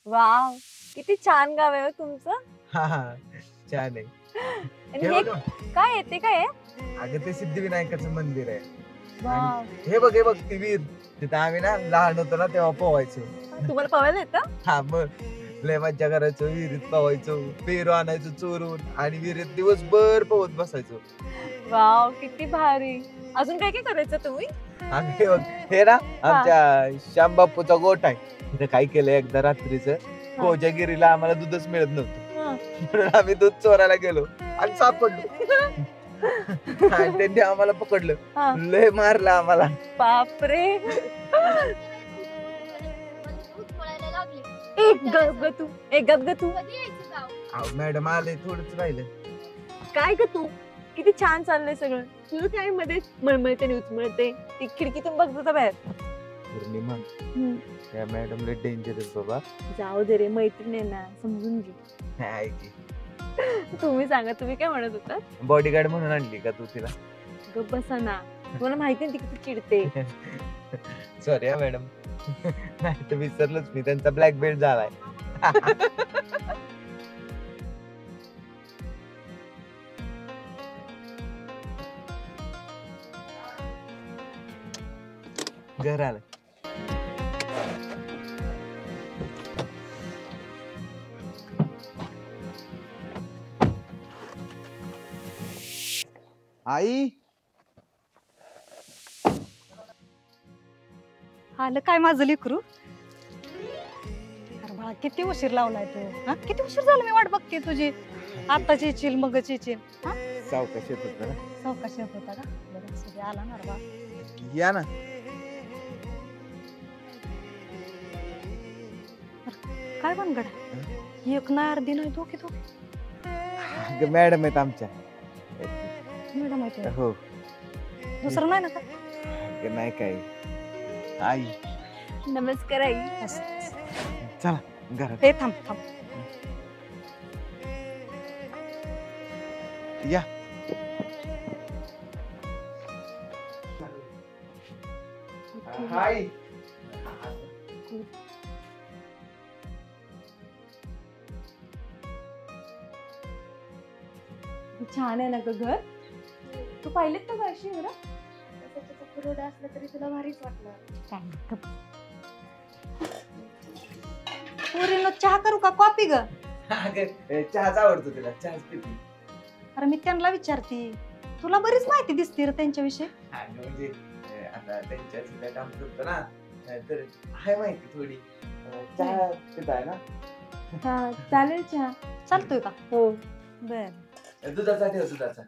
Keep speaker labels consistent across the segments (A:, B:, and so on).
A: Wow, किती छान गाव आहे हो तुमचं.
B: हा छान आहे.
A: आणि हे काय येते काय आहे?
B: अगं ते सिद्धिविनायकाचं मंदिर आहे.
A: वाव,
B: हे बघ ती विहीर, तिथं आम्ही ना लहान होतो ना तेव्हा पोवायचो.
A: तुम्हाला पवायला येतं?
B: हा मग लय मज्जा करायचो, विहिरीत पोवायचो, पेरू आणायचो चोरून आणि विहिरीत दिवसभर पोहत बसायचो.
A: वाव, किती भारी. अजून काय काय करायचं तुम्ही?
B: आणि हे ना आमच्या श्यामबापूचा गोठ आहे. तिथे काय केलं एकदा रात्रीच कोजागिरीला आम्हाला दूधच मिळत नव्हतं, म्हणून आम्ही दूध चोरायला गेलो आणि सापडलो. आणि त्यांनी आम्हाला पकडलं, लय मारलं आम्हाला.
A: बापरे. एक गप ग तू.
B: मॅडम आले, थोडंच राहिलं.
A: काय ग तू, किती छान चाललंय सगळं. तुझं काय मध्ये मळमळते उचमळते, ती खिडकीतून बघ तुझा बाहेर.
B: पूर्णिमा, त्या मॅडम लय डेंजरस बाबा.
A: जाऊ दे रे, मैत्रीण आहे ना, समजून घे.
B: आहे की.
A: तुम्ही सांगा, तुम्ही काय म्हणत होता?
B: बॉडीगार्ड म्हणून आणली का तू तिला?
A: गप बसा ना, तुम्हाला माहिती ती किती चिडते.
B: सॉरी हा मॅडम, नाही तर विसरलोच मी, त्यांचा ब्लॅक बेल्ट झालाय. घर आलं. आई,
C: आलं काय माझं लेकरू? अरे बाळा, किती उशीर लावलाय तू. हा, किती उशीर झाला मी वाट बघते तुझी. आताच येशील मगच येशील. हा,
B: सावकाश येत होता ना.
C: सावकाश येत होता का? बरं सगळे आला ना रे बा.
B: या ना.
C: काय भानगड आहे? एक नाही अर्धी नाही, दोघे दोघे
B: मॅडम आहेत आमच्या.
C: मॅडम आहे.
B: हो.
C: दुसरं नाही ना का?
B: नाही काय. आई,
A: नमस्कार आई.
B: चला घरात.
C: हे थांब थांब.
B: या. हाय.
A: छान आहे ना ग घर. तू पाहिलेत का अशी घर?
D: रोड असलं तरी तुला भारीच वाटलं.
C: पोरींनो, चहा करू का कॉफी ग?
B: चहाच आवडतो तिला, चहाच पिते.
C: अरे मी त्यांना विचारते, तुला बरीच माहिती दिसते रे त्यांच्याविषयी.
B: म्हणजे आता त्यांच्या सुद्धा काम करतो ना, तर आहे माहिती थोडी. चहा पिताय ना?
A: हा चालेल, चहा
C: चालतोय का?
A: हो.
C: बर,
B: दुधाचा ठेव, दुधाचा.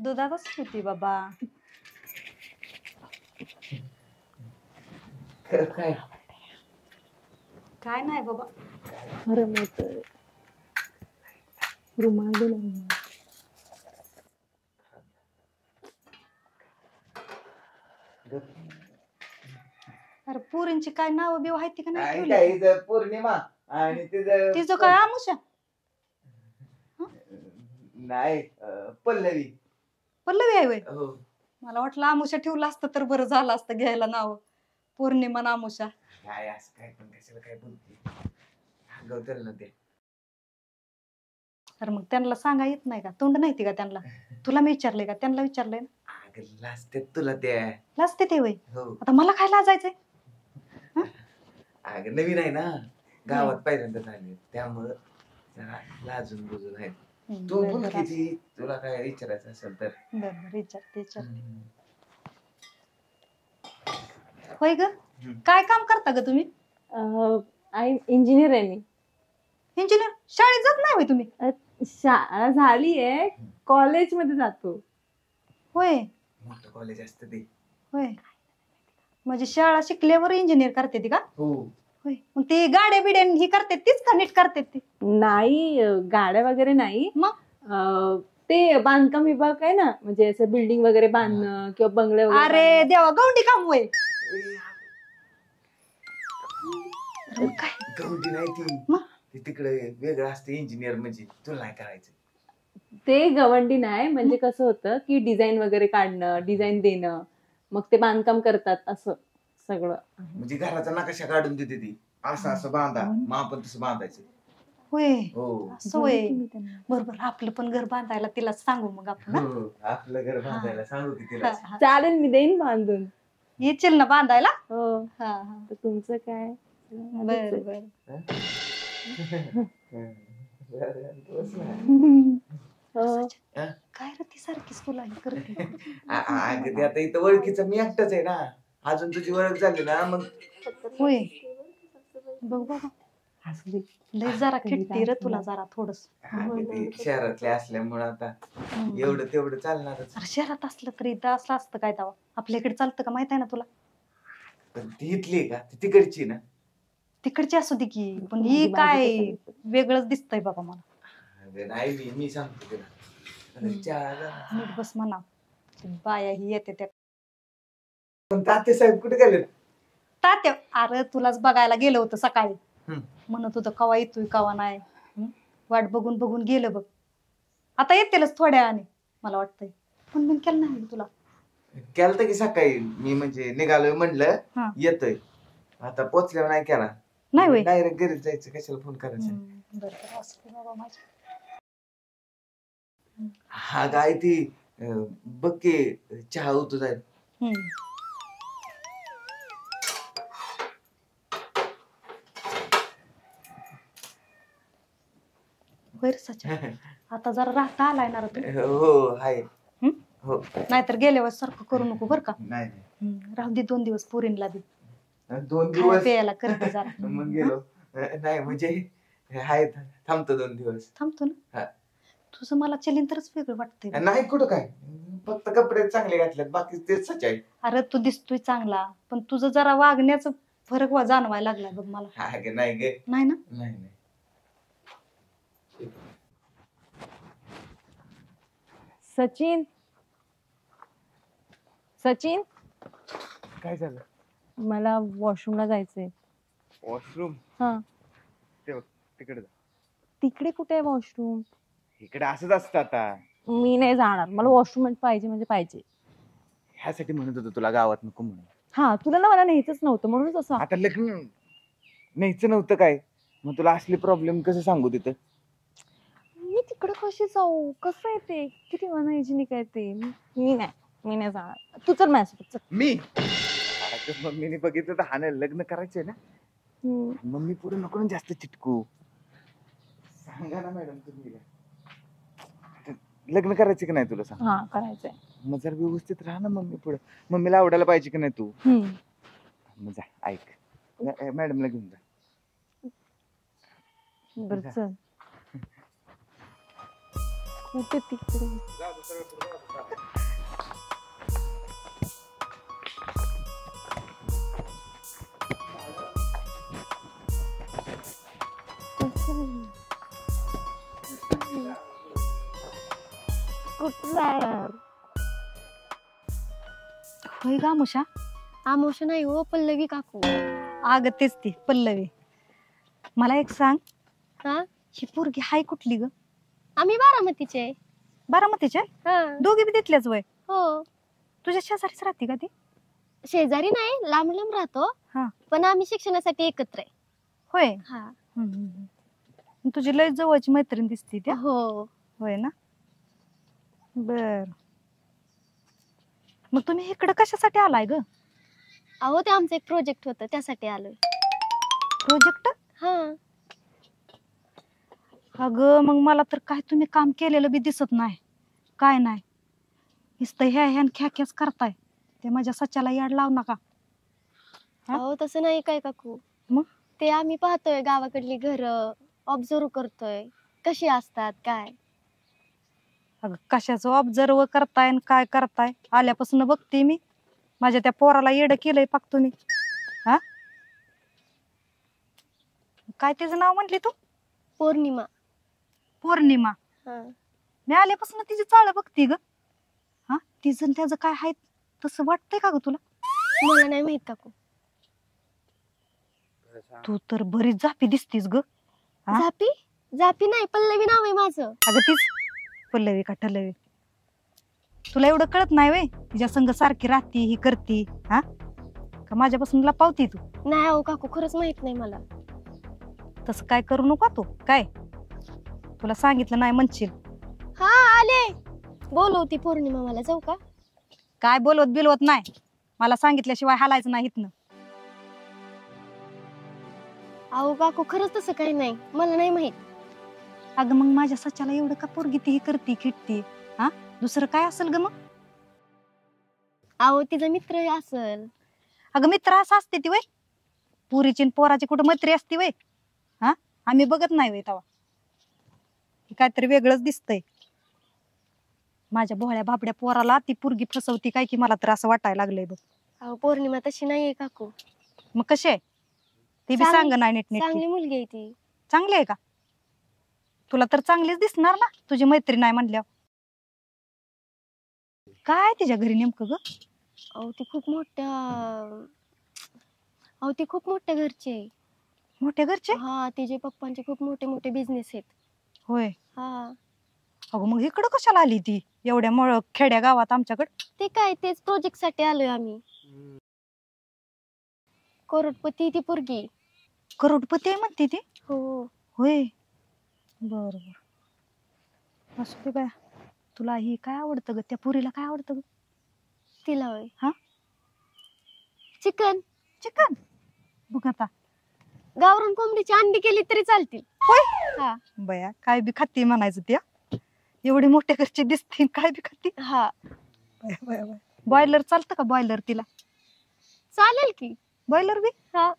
C: दुधातच होती बाबा.
B: काय
C: काय नाही बाबा.
A: अरे मग रुमाल दे ना.
C: अरे पोरींची काय नाव बिव आहे का नाही ठेवली?
B: काय पौर्णिमा आणि
C: तिचं काय आमुषा?
B: नाही, पल्लवी.
C: पल्लवी आहे वय?
B: हो.
C: मला वाटलं आमुषा ठेवलं असतं तर बरं झालं असतं घ्यायला नाव. पौर्णिमा ना आमुषा.
B: काय असं काय पण कशाला काय बोलते, गवतल ना ते.
C: अरे मग त्यांना सांगा येत नाही का? तोंड नाही का त्यांना? तुला मी विचारलंय का? त्यांना विचारलंय ना?
B: अगं लाजते तुला ते.
C: लाजते ते वय?
B: हो.
C: आता मला काय लाजायचंय?
B: अगं नवीन आहे ना, गावात पहिल्यांदा झाले, त्यामुळं जरा लाजून बुजून आहे. तू बोल किती, तुला काय विचारायचं असेल तर.
C: बरं विचार. होय ग, काय काम करता ग तुम्ही?
A: आई इंजिनियर आहे मी.
C: इंजिनियर? शाळेत जात नाही होय तुम्ही?
A: शाळा झालीये, कॉलेज मध्ये जातो.
C: होय.
B: मोठं कॉलेज असतं ते.
C: होय, म्हणजे शाळा शिकल्यावर इंजिनियर करते ती का?
B: हो.
C: होय, मग ती गाड्या बिड्या ही करते तीच का नीट करते ती?
A: नाही, गाड्या वगैरे नाही.
C: मग
A: ते बांधकाम विभाग आहे ना, म्हणजे असं बिल्डिंग वगैरे बांधणं किंवा बंगले वगैरे.
C: अरे देवा, गौंडी काम होय. काय
B: गवंडी नाही ती.
C: मग?
B: ती तिकडे वेगळं असतं इंजिनियर, म्हणजे तुला नाही करायचं.
A: ते गवंडी नाही, म्हणजे कसं होतं की डिझाईन वगैरे काढणं, डिझाईन देणं, मग ते बांधकाम करतात असं सगळं.
B: म्हणजे घराचा नकाशा काढून देते ती असं असं बांधा, मग आपण तसं बांधायचं.
C: होय
B: हो
C: असं होय. बरोबर आपलं पण घर बांधायला तिला सांगू मग आपण.
B: हो, आपलं घर बांधायला सांगू की तिला.
A: चालेल, मी देईन बांधून.
C: येशील ना बांधायला.
A: हो,
C: हा हा
A: तर तुमचं काय?
C: बर बर.
A: हो.
C: काय रे ती सारखीच तुला हे करते.
B: अगं ते आता इथं ओळखीचं मी एकटाच आहे ना, अजून तुझी ओळख झाली ना मग.
C: होय बघ बाबा लय जरा खिट्टी रे तुला जरा थोडस.
B: अगं ते शहरातले असल्यामुळं आता एवढं तेवढं चालणारच.
C: अरे शहरात असलं तरी इथं असलं असतं काय तेव्हा आपल्या इकडे चालतं का माहित आहे ना तुला.
B: पण ती इथली आहे का, ती तिकडची ना?
C: तिकडची असू दे की पण ही काय वेगळंच दिसतंय बाबा मला.
B: अगं नाही, मी सांगतो तिला.
C: नीट बस म्हणा. बाया ही येते त्या
B: पण तात्या साहेब कुठे गेले?
C: तात्या अरे तुलाच बघायला गेलं होतं सकाळी.
B: हम्म.
C: म्हणत होतं कवा येतोय कवा नाही. वाट बघून बघून गेलं बघ. आता येतीलच थोड्या वेळाने मला वाटतंय. पण मी केलं नाही तुला.
B: केलं की सकाळी मी म्हणजे निघालोय म्हणलं
C: हा.
B: येतोय. आता पोचल्यावर नाही केला.
C: नाही होय.
B: डायरेक्ट घरीच जायचं, कशाला फोन करायचा.
C: बरं असं बाबा माझं.
B: हा काय ती बघ की चहा होतो जाईल.
C: होय रे सच्या. आता जरा राहता आलाय ना रे तू.
B: हो आहे. हो
C: नाहीतर गेल्या वेळेस सारखं करू नको बर का.
B: नाही
C: राहू दे 2 दिवस पोरींला बी
B: 2
C: खायला
B: दिवस
C: प्यायला करते जरा.
B: मग गेलो. नाही म्हणजे आहे, थांबतो 2 दिवस.
C: थांबतो ना.
B: हा.
C: तुझं मला चलीन तरच वेगळं वाटतंय.
B: नाही कुठं काय, फक्त कपडे चांगले घातलेत, बाकी तेच सच आहे.
C: अरे तू दिसतोय चांगला पण तुझं जरा वागण्याचं फरक जाणवायला लागलाय बघ मला.
B: हा गे नाही गे.
C: नाही ना.
B: नाही
A: सचिन, सचिन,
B: काय झालं?
A: मला वॉशरूमला जायचंय.
B: वॉशरूम?
A: हा.
B: तिकडे जा.
A: तिकडे कुठे आहे वॉशरूम?
B: इकडे असंच असतं आता.
A: मी नाही जाणार, मला वॉशरूम पाहिजे म्हणजे पाहिजे.
B: ह्यासाठी म्हणत होतो तुला गावात नको म्हणून.
A: हा, तुला ना मला न्यायचंच नव्हतं म्हणूनच असं.
B: आता लग्न न्यायचं नव्हतं काय, मग तुला असले प्रॉब्लेम कसं सांगू तिथं?
A: मी तिकडे कशी जाऊ, कसं आहे ते, किती अनहायजेनिक आहे ते. मी नाही जाणार. तू चल माझ्यासोबत.
B: मी मम्मीने बघितलं तर हा नाही लग्न करायचंय ना. मम्मी पुढे नको ना जास्त चिटकू. सांगा ना मॅडम तुम्ही, लग्न करायचं की नाही तुला सांग.
A: हा करायचंय.
B: मग जर व्यवस्थित राहा ना मम्मी पुढे. मम्मीला आवडायला पाहिजे की नाही तू. मग जा ऐक, मॅडमला घेऊन जा.
A: बरं चल. कुठे तिकडे?
C: होय गा मुशा.
D: आमोशा नाही हो, पल्लवी काकू.
C: अगं तेच ती पल्लवी. मला एक सांग,
D: हा,
C: ही पोरगी हाय कुठली ग?
D: आम्ही बारामतीचे.
C: बारामतीच्या?
D: हा.
C: दोघी बी तिथल्याच वय?
D: हो.
C: तुझ्या शेजारीच राहते का ती?
D: शेजारी नाही, लांब लांब राहतो.
C: हा.
D: पण आम्ही शिक्षणासाठी एकत्र आहे.
C: होय.
D: हा.
C: तुझी लय जवळची मैत्रीण दिसती त्या.
D: हो.
C: होय ना. बर, मग तुम्ही इकडे कशासाठी आलाय ग?
D: अहो ते आमचं एक प्रोजेक्ट होतं त्यासाठी आलोय.
C: प्रोजेक्ट?
D: हा.
C: अगं मग मला तर काय तुम्ही काम केलेलं बी दिसत नाही, काय नाही. नुसतं ह्यान ख्याख्याच करताय. ते माझ्या सच्याला याड लावू नका.
D: अहो तसं नाही काय काकू.
C: मग?
D: ते आम्ही पाहतोय गावाकडली घरं, ऑब्झर्व करतोय कशी असतात काय.
C: अगं कशाचं ऑब्झर्व करताय आणि काय करताय? आल्यापासून बघते मी. माझ्या त्या पोराला येडं केलंय पाक तुम्ही. हा, काय तिचं नाव म्हटली तू?
D: पौर्णिमा.
C: पौर्णिमा.
D: हा.
C: मी आल्यापासून तिची चाळ बघती ग. हा, तिचं त्याचं काय आहे तसं वाटतंय का ग तुला?
D: मला नाही माहित काकू.
C: तू तर बरीच झापी दिसतीस ग. हा?
D: झापी? झापी नाही, पल्लवी नाव आहे माझं.
C: अगं तीच पल्लवी का ठलवी? तुला एवढं कळत नाही वे? तिच्या संग सारखी राहती ही करती. हा, का का माझ्यापासून लपावती तू?
D: नाही अहो काकू खरंच माहित नाही मला.
C: तसं काय करू नका तू. काय तुला सांगितलं नाही म्हणशील.
D: हा आले. बोलवती पौर्णिमा मला, जाऊ का?
C: काय बोलवत बिलवत नाही, मला सांगितल्याशिवाय हालायचं नाही इथनं.
D: अहो काकू खरंच तसं काही नाही, मला नाही माहित.
C: अगं मग माझ्या सच्याला एवढं का पोरगी ती करती खिटती? हा दुसरं काय असेल ग मग?
D: अहो तिचा मित्र असल.
C: अगं मित्र असं असते ती वय? पुरीची न पोराची कुठं मैत्री असती वय? हा आम्ही बघत नाही वय तवा. काहीतरी वेगळंच दिसतंय. माझ्या भोळ्या भाबड्या पोराला ती पोरगी फसवती काय की मला तर असं वाटायला लागलंय बघ.
D: अहो पौर्णिमा तशी नाहीये काकू.
C: मग कशी आहे ती बी
D: चांग-
C: सांग नाही नीट
D: चांगली मुलगी आहे ती.
C: चांगली आहे का? तुला तर चांगलीच दिसणार ना, तुझी मैत्री नाही म्हणल्यावर. काय तिच्या घरी नेमकं ग?
D: अहो ती खूप मोठ्या अहो ती खूप मोठ्या घरची आहे.
C: मोठ्या घरचे?
D: हा तिचे पप्पांचे खूप मोठे मोठे बिझनेस आहेत.
C: होय.
D: हा
C: अगं मग इकडं कशाला आली ती एवढ्या खेड्या गावात आमच्याकडे?
D: ते काय तेच प्रोजेक्ट साठी आलोय आम्ही. करोडपती ती पोरगी.
C: करोडपती आहे म्हणते ती?
D: हो.
C: होय. बर बर असू दे बाया. तुला ही काय आवडतं ग? त्या पुरीला काय आवडतं ग?
D: तिला होय.
C: हा
D: चिकन.
C: चिकन. बघ आता
D: गावरान कोंबडीची अंडी केली तरी चालतील. हा
C: बया काय बी खाती म्हणायचं त्या. एवढी मोठ्या घरची दिसते काय बी खाती.
D: हा
C: बॉयलर चालतं का? बॉयलर तिला
D: चालेल की.
C: बॉयलर बी?
D: हा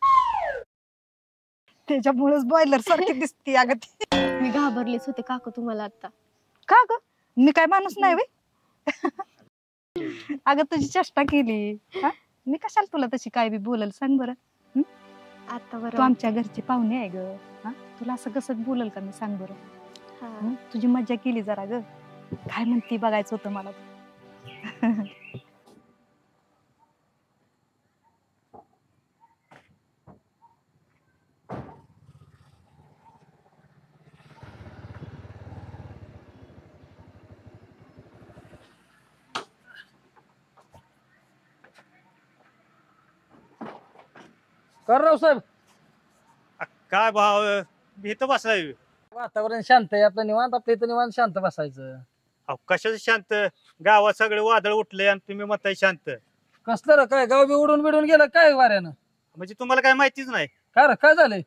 C: त्याच्यामुळेच बॉयलर सारखी दिसते अगं ती.
D: मी घाबरलेच होते काकू तुम्हाला आता.
C: का ग? मी काय माणूस नाही वे? अगं तुझी चेष्टा केली. हा मी कशाला तुला तशी काय बी बोलल सांग बरं.
D: आता
C: तू
D: बरं.
C: आमच्या घरची पाहुणे आहे ग. हा तुला असं कसं बोलल का मी सांग बरं.
D: हा.
C: तुझी मज्जा केली जरा ग. काय म्हणती बघायचं होतं मला.
E: कर राव साहेब.
F: काय भाव इथं बसलाय.
E: वातावरण शांत आहे आपलं, निवांत आपल्या इथं निवांत शांत बसायचं.
F: अहो कशाचं शांत, गावात सगळे वादळ उठले आणि तुम्ही म्हणताय शांत.
E: कसलं रे काय गाव बी उडून बिडून गेलं काय वाऱ्यानं?
F: म्हणजे तुम्हाला काय माहितीच नाही.
E: काय रे काय झालंय?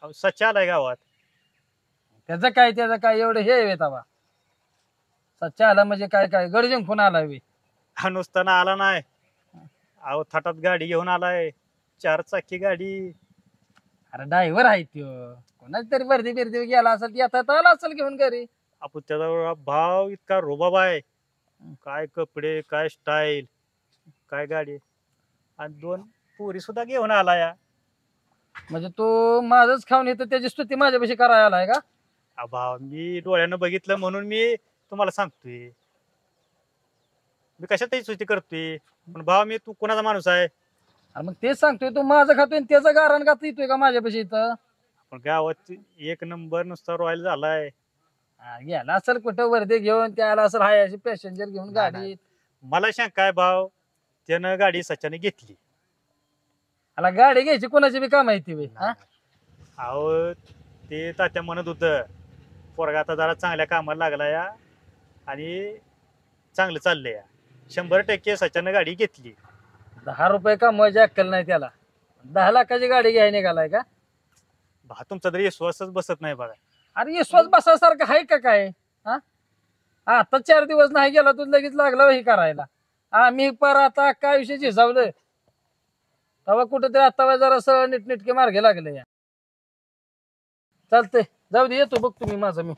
F: अहो सच्चा आलाय गावात.
E: त्याचं काय एवढं हे येतावा सच्चा आला म्हणजे काय काय गड जिंकून आलाय बे.
F: हा नुसताना आला नाही, अहो थाटात गाडी घेऊन आलाय, 4 चाकी गाडी.
E: अरे ड्रायव्हर आहे त्यो, कोणाच तरी वर्दी बिर्दी गेला असेल ती आता आला असेल घेऊन घरी.
F: आपण त्याचा भाव इतका रोबाब आहे, काय कपडे काय स्टाईल काय गाडी, आणि 2 पोरी सुद्धा घेऊन आला या.
E: म्हणजे तो माझंच खाऊन येतं त्याची स्तुती माझ्यापाशी करायला आलाय का?
F: भाव मी डोळ्यानं बघितलं म्हणून मी तुम्हाला सांगतोय. मी कशातही सुस्ती करतोय, पण भाव मी तू कोणाचा माणूस आहे?
E: अरे मग तेच सांगतोय, तो माझं खातोय त्याचं गारण खात येतोय का माझ्यापाशी इथं?
F: पण गावात 1 नंबर नुसता रॉयल झालाय.
E: गेला असेल कुठं वर्दी घेऊन, त्याला असेल हाय अशी पॅसेंजर घेऊन
F: नाही,
E: गाडीत.
F: मला शंका आहे भाव, त्यानं गाडी सच्याने घेतली.
E: आला गाडी घ्यायची कोणाची बी काम आहे ती बे, हा?
F: अहो ते तात्या म्हणत होतं पोरगा आता जरा चांगल्या कामाला लागला या आणि चांगलं चाललंय या. 100% सच्यानं गाडी घेतली.
E: 10 रुपये कमवायची अक्कल नाही त्याला, 10 लाखाची गाडी घ्यायला निघालाय का?
F: भा तुमचा तरी विश्वासच बसत नाही बघा.
E: अरे विश्वास बसासारखं आहे का काय? हा आता 4 दिवस नाही गेला तू लगेच लागला हे करायला. आम्ही पर आता काय विषय झिजावलं तेव्हा कुठेतरी आता जरा नीटनेटके मार्गे लागले या. चालतंय जाऊ दे, येतो बघ तुम्ही माझा मी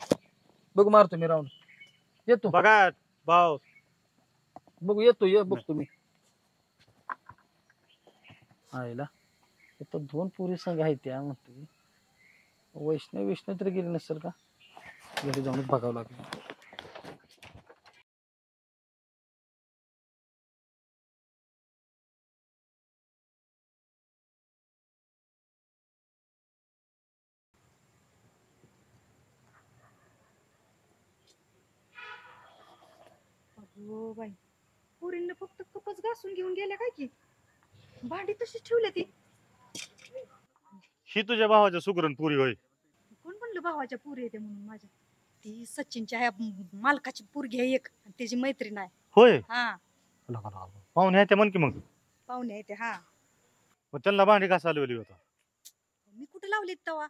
E: बघ मारतो मी राऊंड येतो.
F: बघा भाव
E: बघू येतो ये बघ तुम्ही. आईला इथं 2 पोरी संघ आहेत त्या म्हणतो. वैष्णव तरी गेली नसेल का? घरी जाऊनच बघावं लागेल.
C: हो बाई, पुरींना फक्त कपच घासून घेऊन गेल्या काय की? भांडी तशीच ठेवली ती.
F: ही तुझ्या भावाच्या सुगरण पुरी होय.
C: कोण म्हणलं भावाच्या पुरी येते म्हणून माझ्या? ती सचिनच्या ह्या मालकाची पोरगी आहे एक आणि त्याची मैत्रीण आहे.
F: होय
C: हा
F: पाहुणे आहे ते म्हण की मग.
C: पाहुणे आहे ते. हा
F: मग त्यांना भांडी कसा आली होता?
C: मी कुठे लावली तवा?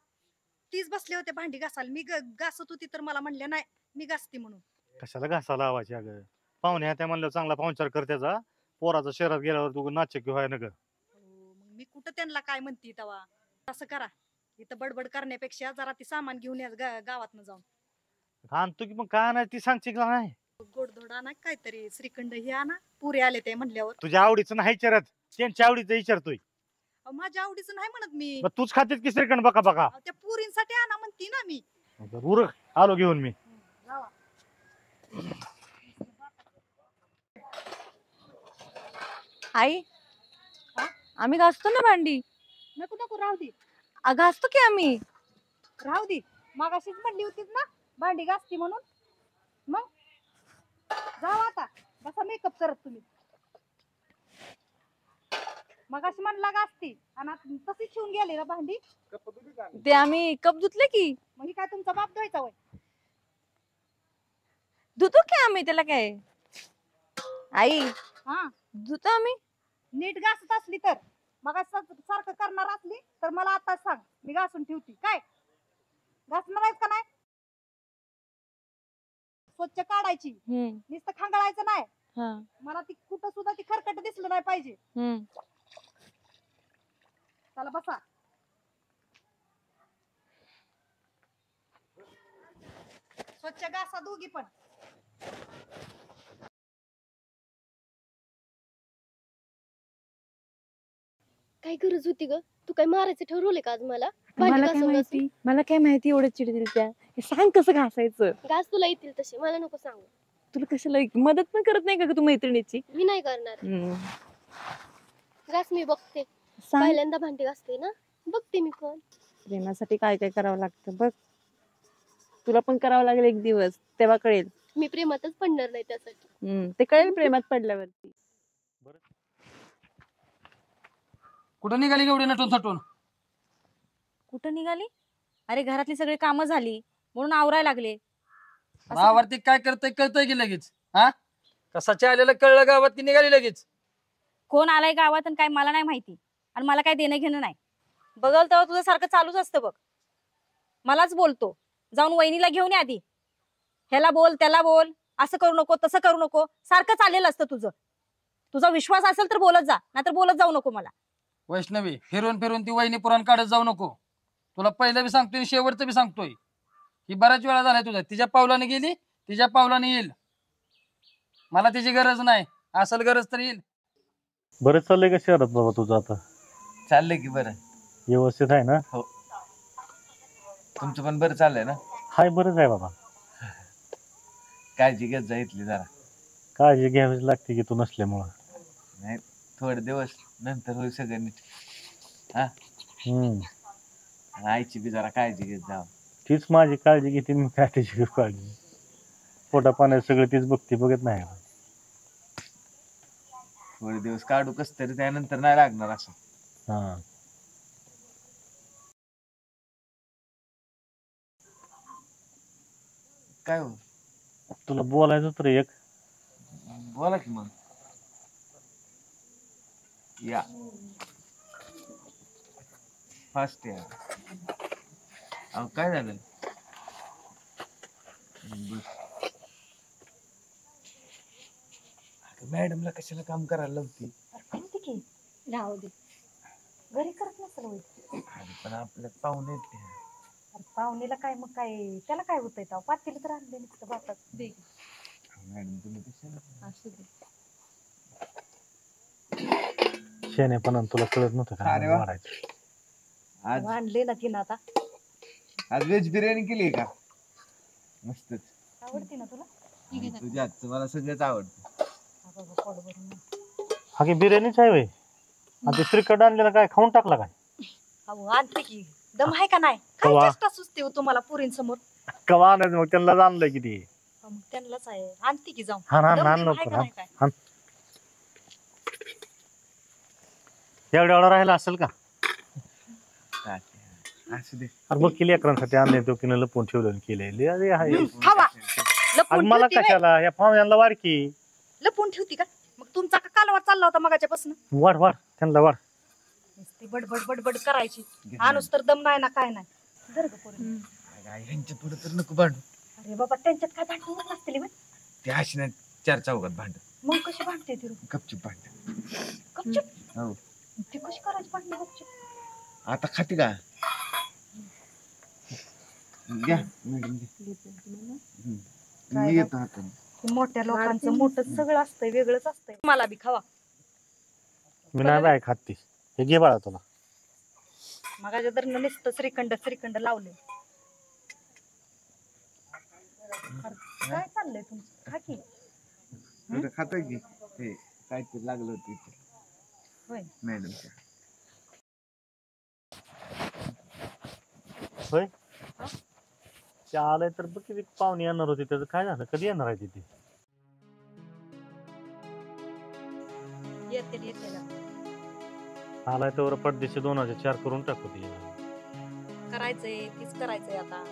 C: तीच बसले होते भांडी घासायला. मी घासत होती तर मला म्हणल्या नाही मी घासते म्हणून.
F: कशाला घासा लावायची अगं? पाहुणे आहे त्या म्हणलं चांगला पाहुणचार कर त्याचा. पोराचा शहरात गेल्यावर तू नाचक व्हाय ना ग.
C: मग मी कुठं त्यांना काय म्हणते तवा? असं करा, इथं बडबड करण्यापेक्षा जरा ती सामान घेऊन या गावात जाऊन.
F: आणतो की मग काय नाही ती सांगते का नाही?
C: गोडधोड आणा काहीतरी, श्रीखंड हे आणा. पुरे आले ते म्हणल्यावर.
F: तुझ्या आवडीचं नाही विचारत, त्यांच्या आवडीचं विचारतोय.
C: माझ्या आवडीचं नाही म्हणत मी.
F: मग तूच खातेस की श्रीखंड बका बका?
C: त्या पुरींसाठी आणा म्हणती ना मी.
F: उरक आलो घेऊन मी.
A: आई आम्ही घासतो ना भांडी.
C: नको नको राहू दे.
A: घासतो की आम्ही.
C: राहू दे. मागाशीच म्हणली होतीस ना भांडी घासती म्हणून. मग जाऊ आता बसा मेकअप करत तुम्ही. मगाशी म्हणला घासती आणि आता तशीच ठेवून गेली ना भांडी.
A: ते आम्ही कप धुतले की.
C: मग ही काय तुमचा बाप धुवायचा वय?
A: धुतो की आम्ही, त्याला काय. आई
C: हा
A: धुतो आम्ही.
C: नीट घासत असली तर. मग सारखं करणार असली तर मला आता सांग, मी घासून ठेवती. काय घासणार आहेस का नाही? स्वच्छ काढायची, नुसतं खांगाळायचं नाही. मला ती कुठं सुद्धा ती खरकट दिसलं नाही पाहिजे. चला बसा. स्वच्छ घासा दोघी पण.
D: काय गरज होती ग? तू काय मारायचं ठरवले का आज मला? भांडी
A: मला काय
D: घासून
A: माहिती, मला काय माहिती एवढं चिडतील त्या. हे सांग कसं घासायचं.
D: घास तुला येतील तसे, मला नको सांगू.
A: तुला कशाला मदत पण करत नाही का ग तू मैत्रिणीची?
D: मी नाही करणार. घास मी बघते.
A: सांग
D: पहिल्यांदा भांडी घासते ना, बघते मी पण.
A: प्रेमासाठी काय काय करावं लागतं बघ. तुला पण करावं लागेल एक दिवस, तेव्हा कळेल.
D: मी प्रेमातच पडणार नाही त्यासाठी.
A: ते कळेल प्रेमात पडल्यावरती.
E: कुठं निघाली एवढी नटून थटून?
C: कुठं निघाली? अरे घरातली सगळी कामं झाली म्हणून आवरायला लागले.
E: गावावरती काय करतय कळतंय की लगेच? हा कसाच्या आलेलं कळलं गावात की निघाली लगेच?
C: कोण आलाय गावात आणि काय मला नाही माहिती. आणि मला काय देणं घेणं नाही. बघल तेव्हा तुझं सारखं चालूच असतं बघ. मलाच बोलतो, जाऊन वहिनीला घेऊन या आधी. ह्याला बोल त्याला बोल, असं करू नको तसं करू नको, सारखं चाललेलं असतं तुझं. तुझा विश्वास असेल तर बोलत जा, नाहीतर बोलत जाऊ नको मला.
E: वैष्णवी, फिरून फिरून ती वहिनी पुराण काढत जाऊ नको. तुला पहिलं बी सांगतोय शेवटचं बी सांगतोय. ही बऱ्याच वेळा झालाय तुझा. तिच्या पावलाने गेली, तिच्या पावलाने येईल. मला तिची गरज नाही, असल गरज तर येईल.
F: बरं चाललंय का शहरात बाबा तुझं आता?
B: चाललंय की बरं.
F: व्यवस्थित आहे ना?
B: हो. तुमचं पण बरं चाललंय ना?
F: हाय बरंच आहे बाबा.
B: काळजी घेत जा इथली जरा.
F: काळजी घ्यावीच लागते की तू नसल्यामुळं.
B: नाही थोडे दिवस नंतर होईल सगळं नीट. हा आईची बी जरा काळजी घेत जा.
F: तीच माझी काळजी घेते, मी काय त्याची काळजी. पोटा पाण्यात सगळं तीच बघते, बघत नाही.
B: थोडे दिवस काढू कस तरी, त्यानंतर नाही लागणार असं.
F: हा
B: काय हो?
F: तुला बोलायचं तर एक.
B: बोला की मग. या फास्ट या. अहो काय झालं? मॅडमला कशाला काम करायला लावती?
C: राहू दे, घरी करत नसेल.
B: पण आपल्यात पाहुणे आहेत ते.
C: पाहुणेला काय मग काय त्याला काय होतंय? पातेली तर आणले नुसतं बापात.
B: मॅडम तुम्ही कशाला?
C: असू दे.
F: शेणेपणा तुला कळत नव्हतं का?
B: अरे वा.
F: वाढायचं.
B: आज
C: आणले ना तिनं आता.
B: आज व्हेज बिर्याणी केली आहे का? मस्तच.
C: आवडते ना तुला?
B: तुझ्या हातचं मला सगळंच आवडतं.
F: हा की बिर्याणीच आहे वय. आणि ते श्रीखंड आणलेला काय खाऊन टाकला काय?
C: अहो आणते की. दम आहे का नाही? काय
F: कवा?
C: चेष्टा सुचते हो तुम्हाला पुरींसमोर?
F: कवा आणायचं मग? त्यांना आणलंय किती?
C: मग त्यांनाच आहे. आणते की जाऊन.
F: हा
C: दम
F: आण
C: बिम आहे
F: लवकर.
C: का नाही काय?
F: हा एवढ्या एवढा राहिला असेल का?
B: असू दे.
F: अरे बघ की लेकरांसाठी आणले तो किन लपून ठेवलं केले अरे हाय.
C: खावा
F: अरे
C: लपून
F: मला
C: ठेवती व्हय?
F: कशाला या पाहुण्यांना वाढ की.
C: लपून ठेवती का? मग तुमचा का कालवा चालला होता मगाच्यापासून?
F: वाढ वाढ त्यांना वाढ.
C: नुसती बडबड बडबड करायची. आणूस तर दम नाही ना काय नाही. धर गं पोरी.
B: ह्यांच्या पुढे तर नको भांडू.
C: अरे बाबा त्यांच्यात काय भांडण नसतील व्हय?
B: ते अशी नाही 4 चौघात भांड.
C: मग कशी भांडते ती?
B: गपचूप भांड.
C: गपचूप
B: हो.
C: ती कशी करायची भांडण गपचूप?
B: आता खाते का? घ्या मॅडम घ्या. मी येतो आता.
C: मोठ्या लोकांचं मोठं सगळं असतंय वेगळंच असतंय. मला बी खावा.
F: मी नाही बाय खात ती. हे घे बाळा तुला.
C: मगाच्या तर नुसतं श्रीखंड श्रीखंड लावले. काय चाललंय तुमचं? खा की.
B: खातोय की ते काहीतरी लागलं होतं इथे
C: होय.
B: मॅडमच्या.
F: होय ते आलंय तर बघ किती पाहुणे येणार होती. त्याचं काय झालं? कधी येणार आहे तिथे?
C: येतील येतील.
F: आलाय तर पडदेशी 2004 करून टाकू ती.
C: करायचंय तीच करायचंय आता.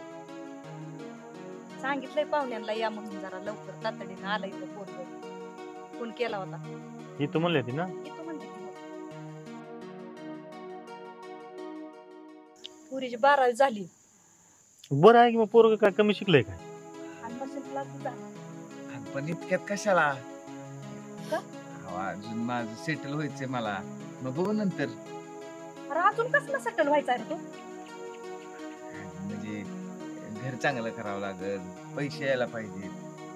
C: सांगितलंय पाहुण्यांना या म्हणून जरा लवकर तातडीनं आलं इथं पोरगं. फोन केला होता.
F: ही तू म्हणली होती ना?
C: येतो म्हणते ती मग. पुरीची 12वी झाली
F: बरं आहे की मग पोरग काय कमी शिकलंय काय?
C: आणि मशीन क्लास झाला.
B: पण इतक्यात कशाला?
C: का?
B: अहो, अजून माझं सेटल व्हायचंय मला. मग बघू नंतर.
C: अरे अजून कसलं सेटल व्हायचं आहे रे तू?
B: म्हणजे घर चांगलं करावं लागेल, पैसे यायला पाहिजे.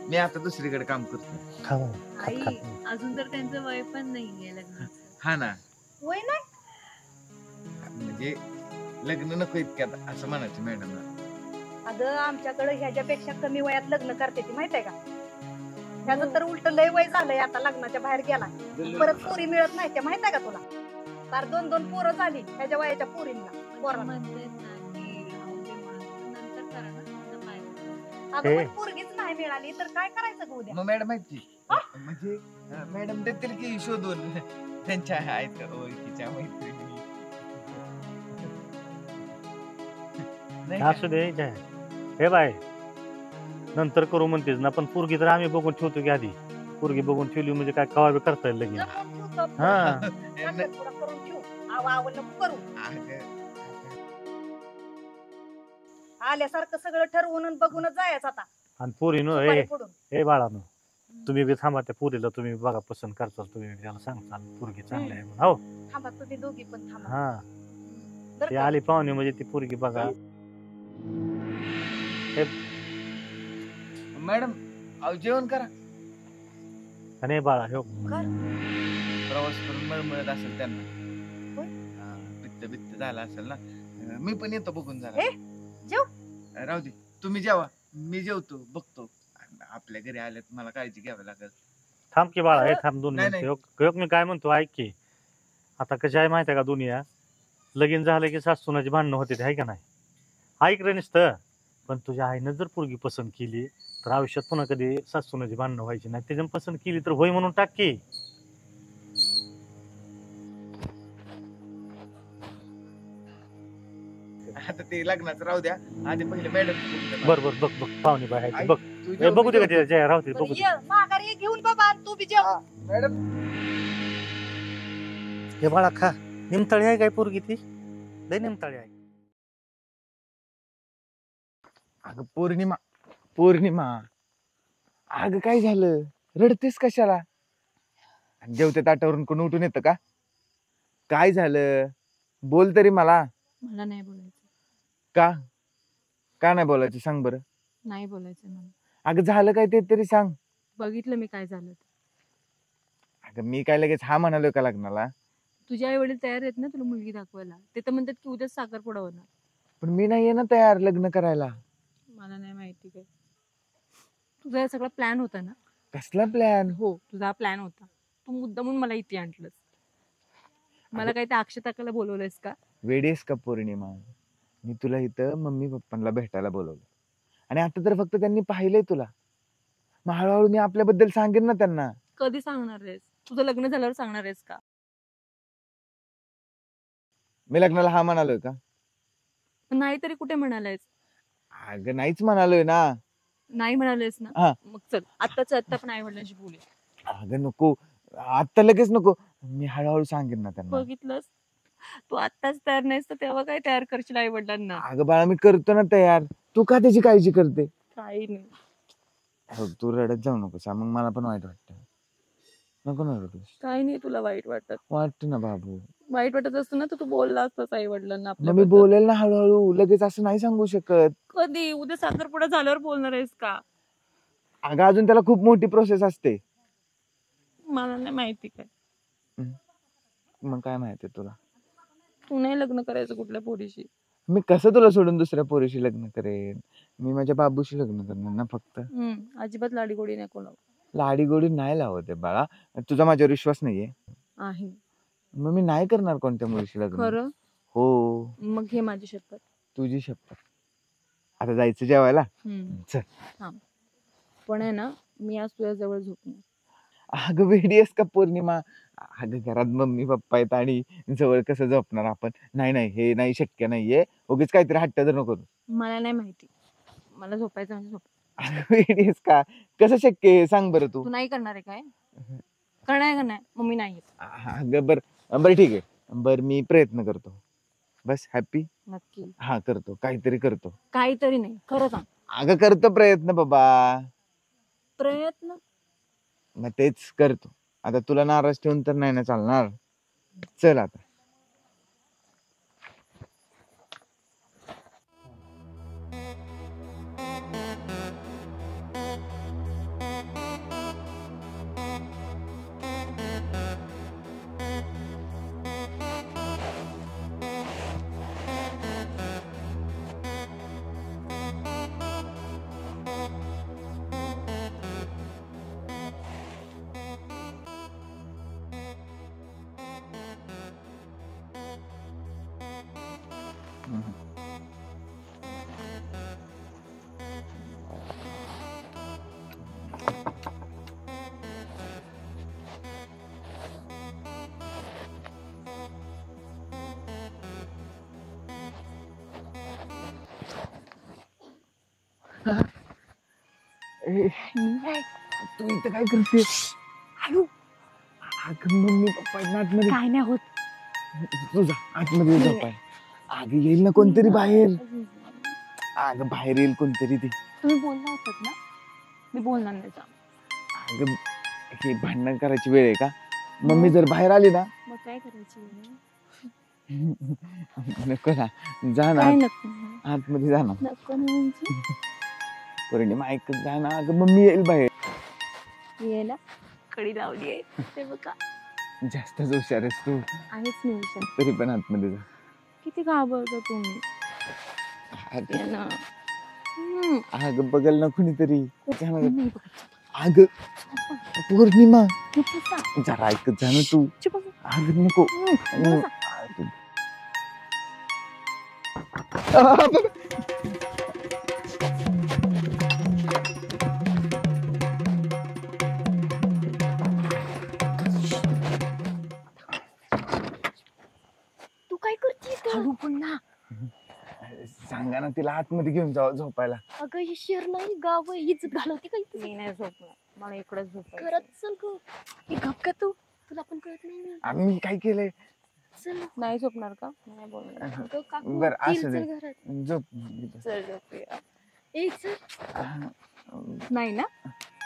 B: मी आता दुसरीकडे काम करतो.
F: खावा.
A: आई अजून तर त्यांचं वय पण नाहीये लग्नाचं.
B: हा ना.
C: वय नाही.
B: म्हणजे लग्न नको इतक्यात असं म्हणायचं मॅडमला.
C: अगं आमच्याकडे ह्याच्यापेक्षा कमी वयात लग्न करते ती माहित आहे का? त्याचं तर उलट लय वय झालंय आता लग्नाच्या बाहेर गेला. परत पोरी मिळत नाही ते माहित आहे का तुला? तर 2-2 पोरं झाली ह्याच्या वयाच्या पोरींना पोरांना.
A: म्हणतात ना की राहू दे म्हणून नंतर करा ना. आता काय करायचं?
C: अगं
F: हे.
C: पण पोरगीच नाही मिळाली तर काय करायचं गं उद्या?
B: मग मॅडम माहिती म्हणजे मॅडम देतील की शोधून त्यांच्या आहेत का ओळखीच्या मैत्रिणी. नाही का?
F: असू दे जय. हे बाय नंतर करू म्हणतेस ना पण पोरगी तर आम्ही बघून ठेवतो की आधी. पोरगी बघून ठेवली म्हणजे काय कवा बी करता येईल लगेच.
C: जपून ठेव, जपून.
F: हा
C: साखरपुडा करून ठेव. आवा नको करू. आल्यासारखं सगळं ठरवून आणि बघूनच जायचं आता.
F: आणि पोरीनो
C: सुपारी फोडून.
F: ए बाळानो तुम्ही बी थांबा त्या पोरीला तुम्ही बघा पसंत करता तुम्ही त्याला सांगता पोरगी चांगली आहे म्हणून. हो
C: थांबा तुम्ही दोघी पण थांबा.
F: हा
C: बरं
F: ती
C: का?
F: आली पाहुणे म्हणजे ती पोरगी बघा.
B: मॅडम अहो जेवण करा.
F: आणि बाळा हो
B: प्रवास करून मळमळत असेल त्यांना.
C: होय?
B: पित्त बित्त झाला असेल ना. मी पण येतो बघून
C: ए,
B: जरा.
C: जेव.
B: राहू दे तुम्ही जेवा. मी जेवतो बघतो. आपल्या घरी आल्यात मला काळजी घ्यावी लागेल.
F: थांब की बाळा हे थांब 2
B: नाही,
F: मिनिटं. योग मी काय म्हणतो ऐक की. आता कशी आहे माहिती आहे का दुनिया? लगीन झालं की सासूनाची भांडणं होते ते आहे का नाही? ऐक रे नुसतं. पण तुझ्या आईनं जर पोरगी पसंत केली तर आयुष्यात पुन्हा कधी सासूनाची भांडणं व्हायची नाही. त्याच्यानं पसंत केली तर होय म्हणून टाक की.
B: आता ते लग्नाचं राहू द्या. आधी पहिले मॅडम.
F: बर बर बघ बघ पाहुणे बाय आहे ते बघ. ए, बघू दे का ते जय राहू दे
C: बरं,
F: बघू दे.
C: ये माघारी ये घेऊन बाबा आणि तू बी जेव.
B: मॅडम
F: हे बाळा खा. निमताळी आहे काय पोरगी ती? लय निमताळी आहे.
B: अगं पौर्णिमा पौर्णिमा अगं काय झालं? रडतेस कशाला? जेवते ताटावरून कोण उठून येतं का? काय झालं? बोल तरी मला.
A: मला नाही बोलायचं.
B: का का नाही बोलायचं सांग बरं.
A: नाही बोलायचं मला.
B: अगं झालं काय ते तरी सांग.
A: बघितलं मी काय झालं ते.
B: अगं मी काय लगेच हा म्हणालोय का लग्नाला?
A: तुझे आई वडील तयार आहेत ना तुला मुलगी दाखवायला. ते तर म्हणतात की उद्याच साखरपुडा होणार.
B: पण मी नाहीये ना तयार लग्न करायला.
A: मला नाही माहिती काय. तुझा हा सगळा प्लॅन होता ना?
B: कसला प्लॅन?
A: हो तुझा प्लॅन होता. तू मुद्दामून मला इथे आणलंस. मला काय त्या अक्षताकाला बोलवलंयस का?
B: वेडीस का पौर्णिमा? मी तुला इथं मम्मी पप्पांना भेटायला बोलवलं आणि आता तर फक्त त्यांनी पाहिलंय तुला. मग हळूहळू मी आपल्याबद्दल सांगेन ना त्यांना.
A: कधी सांगणार आहेस? तुझं लग्न झाल्यावर सांगणार आहेस का?
B: मी लग्नाला हा म्हणालोय का?
A: नाही तरी कुठे म्हणालायस?
B: अगं नाहीच म्हणालोय ना.
A: नाही म्हणालेस ना?
B: हा.
A: मग चल आत्ताच आत्ता पण आई वडिलांशी बोलूया.
B: अगं नको, आता लगेच नको, मी हळूहळू सांगेन ना त्यांना.
A: बघितलंस, तू आत्ताच तयार नाहीस तर तेव्हा काय तयार करशील आई वडिलांना?
B: अगं बाळा मी करतो ना तयार, तू का त्याची काळजी करते?
A: काही नाही.
B: हो, तू रडत जाऊ नकोस मग मला पण वाईट वाटतं. नको ना रडूस.
A: काही नाही तुला वाईट वाटत.
B: वाटतं ना बाबू.
A: वाईट वाटत असतं ना तर तू बोलला असतास आई वडिलांना
B: मग मी
A: आपल्याबद्दल.
B: बोलेल ना हळूहळू, लगेच असं नाही सांगू शकत.
A: कधी? उद्या साखरपुडा झाल्यावर बोलणार आहेस का?
B: अगं अजून त्याला खूप मोठी प्रोसेस असते.
A: मला नाही माहिती काय.
B: मग काय माहिती तुला?
A: तू नाही लग्न करायचं कुठल्या पोरीशी.
B: मी कसं तुला सोडून दुसऱ्या पोरीशी लग्न करेन? मी माझ्या बाबूशी लग्न करणार ना फक्त.
A: अजिबात लाडीगोडी नको लावू.
B: लाडी गोडी नाही लावते बाळा, तुझा माझ्यावर विश्वास नाहीये.
A: आहे.
B: मग मी नाही करणार कोणत्या मुलीशी लग्न.
A: खरं?
B: हो.
A: मग घे माझी शपथ.
B: तुझी शपथ. आता जायचं जेवायला. चल.
A: थांब. पण आहे ना, मी आज तुझ्या जवळ झोपणार.
B: अगं वेडी आहेस का पौर्णिमा? अगं घरात मम्मी पप्पा आहेत आणि जवळ कसं झोपणार आपण? नाही नाही, हे नाही, शक्य नाहीये. उगीच काहीतरी हट्ट तर नको करू.
A: मला नाही माहिती, मला झोपायचं म्हणजे झोप.
B: अगं वेडी आहेस का? कसं शक्य आहे सांग बरं तू.
A: तू नाही करणार आहे काय? करणार का नाही? मम्मी नाही.
B: अगं बरं ठीक आहे. बरं मी प्रयत्न करतो. बस हॅपी.
A: नक्की.
B: हा करतो, काहीतरी करतो.
A: काहीतरी नाही, खरं सांग.
B: अगं करतो प्रयत्न बाबा.
A: प्रयत्न?
B: मग तेच करतो. आता तुला नाराज ठेवून तर नाही ना चालणार. चल आता. तू इथं काय करते? अगं मम्मी पप्पा आहेत ना आतमध्ये.
A: काय नाही होत.
B: तुझा आतमध्ये झोपाय. अगं येईल ना कोणतरी बाहेर. अगं बाहेर येईल कोणतरी ते.
A: तुम्ही बोलला होतात ना, मी बोलणार नाही. जा.
B: अगं हे भांडण करायची वेळ आहे का? मम्मी जर बाहेर आली ना.
A: मग काय करायची?
B: नको ना, जा ना
A: काय नको?
B: आतमध्ये जा ना.
A: नको म्हणजे
B: पौर्णिमा ऐकत जा ना. अगं मम्मी येईल बाहेर.
A: यायला कडी लावली आहे ते बघा.
B: जास्तच हुशार आहेस तू.
A: आहेच मी हुशार.
B: तरी पण आतमध्ये जा.
A: किती घाबरतो तुम्ही.
B: अगं
A: ये ना.
B: अगं बघल ना कुणीतरी.
A: नाही बघायचं.
B: अगं पौर्णिमा
A: नको जा.
B: जरा ऐकत जा ना तू.
A: चुप बस.
B: अगं नको.
A: बस.
D: तू काय करतेस ग?
A: हळू पण ना.
B: सांगा ना तिला आतमध्ये घेऊन जावं झोपायला.
D: अगं हे शेर नाही गाव आहे, हीच घालवते का इथं?
A: मी नाही झोपणार, मला इकडेच झोपायचं.
D: घरात चल ग. हे गप का तू? तुला पण कळत नाही ना.
B: आम्ही काय केलंय?
D: चल
A: नाही झोपणार का? नाही बोलणार.
D: अगं काकू,
B: बरं
D: येईल,
B: असू दे.
D: चल घरात.
B: झोप.
A: चल झोपूया.
D: ए चल.
A: नाही ना,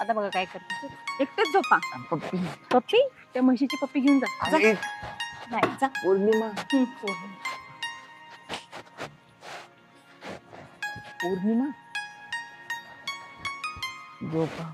A: आता बघा काय करते. एकटेच झोपा.
B: पप्पी.
A: पप्पी? त्या म्हशीची पप्पी घेऊन जा. जा.
B: अरे,
A: नाही जा.
B: पौर्णिमा.
A: पौर्णिमा.
B: पौर्णिमा झोपा.